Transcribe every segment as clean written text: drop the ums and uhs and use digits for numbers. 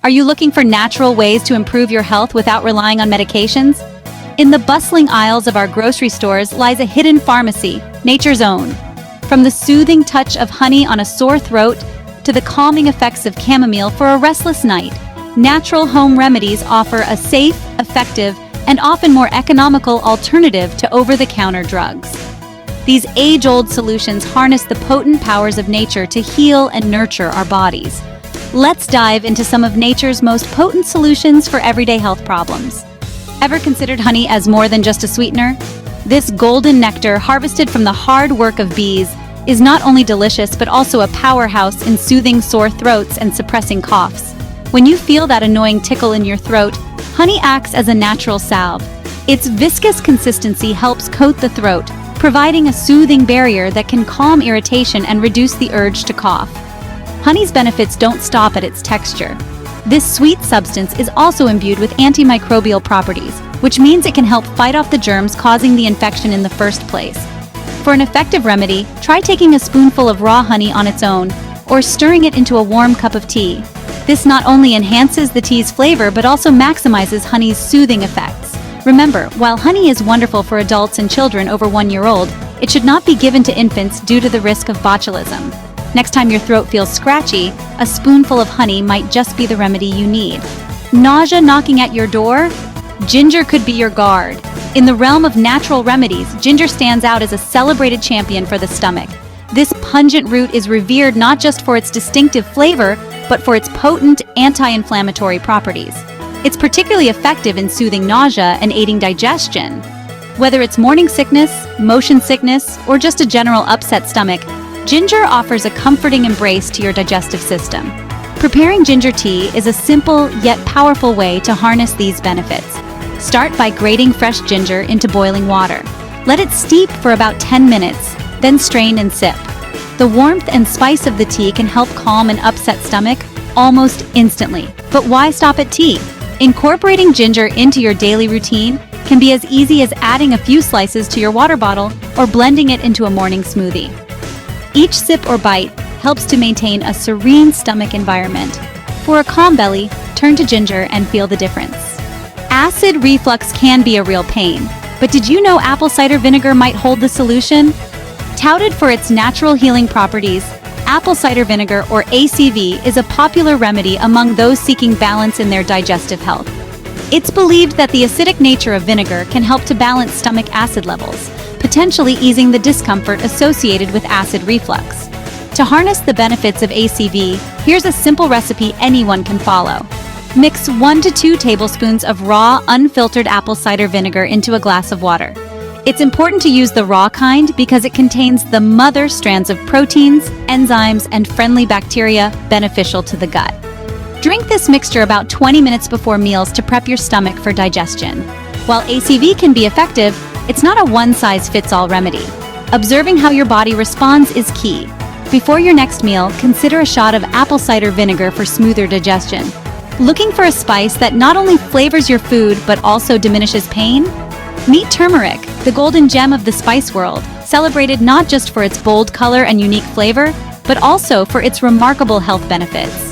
Are you looking for natural ways to improve your health without relying on medications? In the bustling aisles of our grocery stores lies a hidden pharmacy, nature's own. From the soothing touch of honey on a sore throat to the calming effects of chamomile for a restless night, natural home remedies offer a safe, effective, and often more economical alternative to over-the-counter drugs. These age-old solutions harness the potent powers of nature to heal and nurture our bodies. Let's dive into some of nature's most potent solutions for everyday health problems. Ever considered honey as more than just a sweetener? This golden nectar, harvested from the hard work of bees, is not only delicious but also a powerhouse in soothing sore throats and suppressing coughs. When you feel that annoying tickle in your throat, honey acts as a natural salve. Its viscous consistency helps coat the throat, providing a soothing barrier that can calm irritation and reduce the urge to cough. Honey's benefits don't stop at its texture. This sweet substance is also imbued with antimicrobial properties, which means it can help fight off the germs causing the infection in the first place. For an effective remedy, try taking a spoonful of raw honey on its own, or stirring it into a warm cup of tea. This not only enhances the tea's flavor but also maximizes honey's soothing effects. Remember, while honey is wonderful for adults and children over 1 year old, it should not be given to infants due to the risk of botulism. Next time your throat feels scratchy, a spoonful of honey might just be the remedy you need. Nausea knocking at your door? Ginger could be your guard. In the realm of natural remedies, ginger stands out as a celebrated champion for the stomach. This pungent root is revered not just for its distinctive flavor, but for its potent anti-inflammatory properties. It's particularly effective in soothing nausea and aiding digestion. Whether it's morning sickness, motion sickness, or just a general upset stomach, ginger offers a comforting embrace to your digestive system. Preparing ginger tea is a simple yet powerful way to harness these benefits. Start by grating fresh ginger into boiling water. Let it steep for about 10 minutes, then strain and sip. The warmth and spice of the tea can help calm an upset stomach almost instantly. But why stop at tea? Incorporating ginger into your daily routine can be as easy as adding a few slices to your water bottle or blending it into a morning smoothie. Each sip or bite helps to maintain a serene stomach environment. For a calm belly, turn to ginger and feel the difference. Acid reflux can be a real pain, but did you know apple cider vinegar might hold the solution? Touted for its natural healing properties, apple cider vinegar, or ACV, is a popular remedy among those seeking balance in their digestive health. It's believed that the acidic nature of vinegar can help to balance stomach acid levels, potentially easing the discomfort associated with acid reflux. To harness the benefits of ACV, here's a simple recipe anyone can follow. Mix 1 to 2 tablespoons of raw, unfiltered apple cider vinegar into a glass of water. It's important to use the raw kind because it contains the mother strands of proteins, enzymes, and friendly bacteria beneficial to the gut. Drink this mixture about 20 minutes before meals to prep your stomach for digestion. While ACV can be effective, it's not a one-size-fits-all remedy. Observing how your body responds is key. Before your next meal, consider a shot of apple cider vinegar for smoother digestion. Looking for a spice that not only flavors your food but also diminishes pain? Meet turmeric, the golden gem of the spice world, celebrated not just for its bold color and unique flavor, but also for its remarkable health benefits.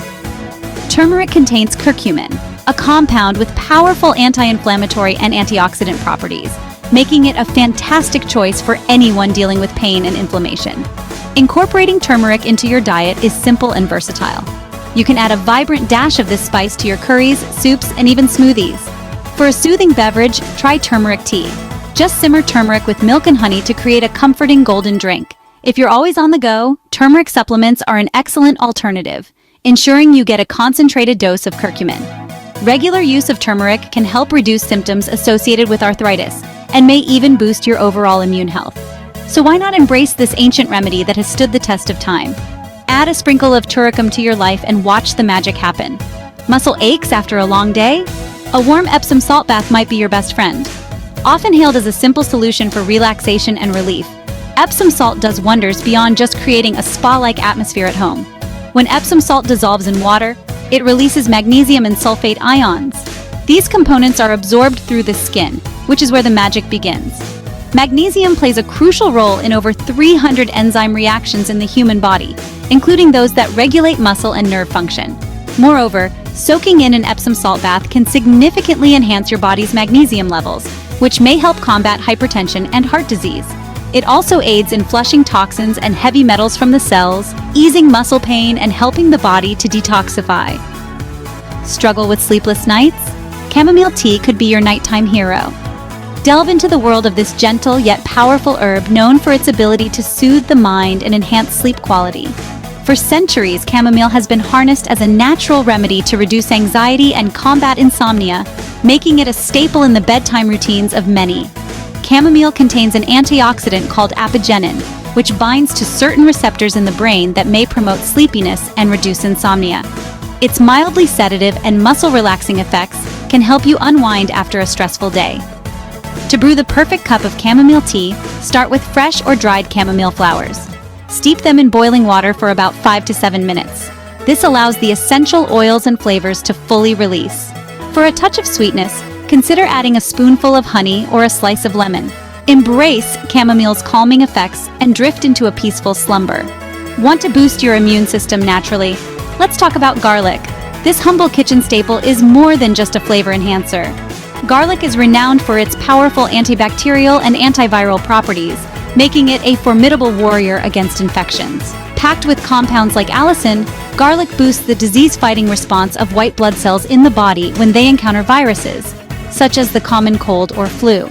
Turmeric contains curcumin, a compound with powerful anti-inflammatory and antioxidant properties, making it a fantastic choice for anyone dealing with pain and inflammation. Incorporating turmeric into your diet is simple and versatile. You can add a vibrant dash of this spice to your curries, soups, and even smoothies. For a soothing beverage, try turmeric tea. Just simmer turmeric with milk and honey to create a comforting golden drink. If you're always on the go, turmeric supplements are an excellent alternative, ensuring you get a concentrated dose of curcumin. Regular use of turmeric can help reduce symptoms associated with arthritis and may even boost your overall immune health. So why not embrace this ancient remedy that has stood the test of time? Add a sprinkle of turmeric to your life and watch the magic happen. Muscle aches after a long day? A warm Epsom salt bath might be your best friend. Often hailed as a simple solution for relaxation and relief, Epsom salt does wonders beyond just creating a spa-like atmosphere at home. When Epsom salt dissolves in water, it releases magnesium and sulfate ions. These components are absorbed through the skin, which is where the magic begins. Magnesium plays a crucial role in over 300 enzyme reactions in the human body, including those that regulate muscle and nerve function. Moreover, Soaking in an Epsom salt bath can significantly enhance your body's magnesium levels, which may help combat hypertension and heart disease. It also aids in flushing toxins and heavy metals from the cells, easing muscle pain and helping the body to detoxify. Struggle with sleepless nights? Chamomile tea could be your nighttime hero. Delve into the world of this gentle yet powerful herb known for its ability to soothe the mind and enhance sleep quality. For centuries, chamomile has been harnessed as a natural remedy to reduce anxiety and combat insomnia, making it a staple in the bedtime routines of many. Chamomile contains an antioxidant called apigenin, which binds to certain receptors in the brain that may promote sleepiness and reduce insomnia. Its mildly sedative and muscle-relaxing effects can help you unwind after a stressful day. To brew the perfect cup of chamomile tea, start with fresh or dried chamomile flowers. Steep them in boiling water for about 5 to 7 minutes. This allows the essential oils and flavors to fully release. For a touch of sweetness, consider adding a spoonful of honey or a slice of lemon. Embrace chamomile's calming effects and drift into a peaceful slumber. Want to boost your immune system naturally? Let's talk about garlic. This humble kitchen staple is more than just a flavor enhancer. Garlic is renowned for its powerful antibacterial and antiviral properties, making it a formidable warrior against infections. Packed with compounds like allicin, garlic boosts the disease-fighting response of white blood cells in the body when they encounter viruses, such as the common cold or flu.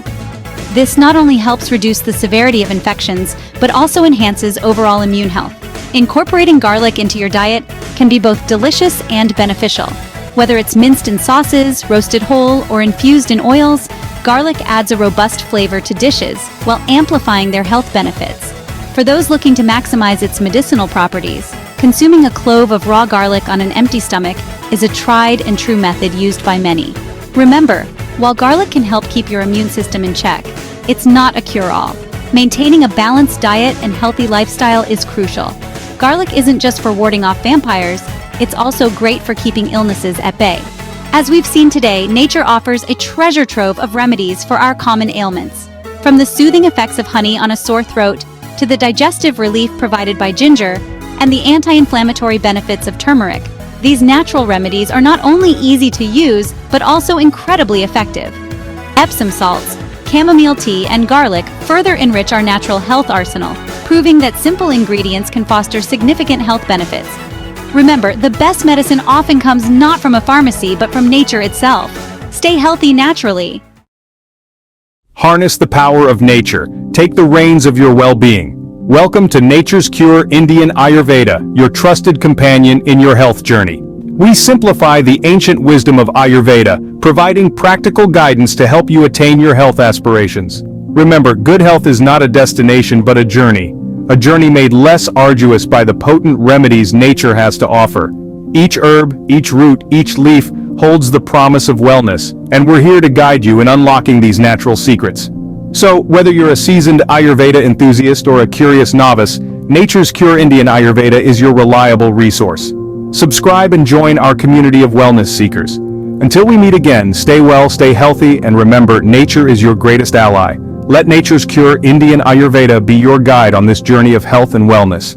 This not only helps reduce the severity of infections, but also enhances overall immune health. Incorporating garlic into your diet can be both delicious and beneficial. Whether it's minced in sauces, roasted whole, or infused in oils, garlic adds a robust flavor to dishes while amplifying their health benefits. For those looking to maximize its medicinal properties, consuming a clove of raw garlic on an empty stomach is a tried and true method used by many. Remember, while garlic can help keep your immune system in check, it's not a cure-all. Maintaining a balanced diet and healthy lifestyle is crucial. Garlic isn't just for warding off vampires, it's also great for keeping illnesses at bay. As we've seen today, nature offers a treasure trove of remedies for our common ailments. From the soothing effects of honey on a sore throat, to the digestive relief provided by ginger, and the anti-inflammatory benefits of turmeric, these natural remedies are not only easy to use, but also incredibly effective. Epsom salts, chamomile tea, and garlic further enrich our natural health arsenal, proving that simple ingredients can foster significant health benefits. Remember, the best medicine often comes not from a pharmacy, but from nature itself. Stay healthy naturally. Harness the power of nature. Take the reins of your well-being. Welcome to Nature's Cure Indian Ayurveda, your trusted companion in your health journey. We simplify the ancient wisdom of Ayurveda, providing practical guidance to help you attain your health aspirations. Remember, good health is not a destination but a journey made less arduous by the potent remedies nature has to offer. Each herb, each root, each leaf holds the promise of wellness, and we're here to guide you in unlocking these natural secrets. So, whether you're a seasoned Ayurveda enthusiast or a curious novice, Nature's Cure Indian Ayurveda is your reliable resource. Subscribe and join our community of wellness seekers. Until we meet again, stay well, stay healthy, and remember, nature is your greatest ally. Let Nature's Cure Indian Ayurveda be your guide on this journey of health and wellness.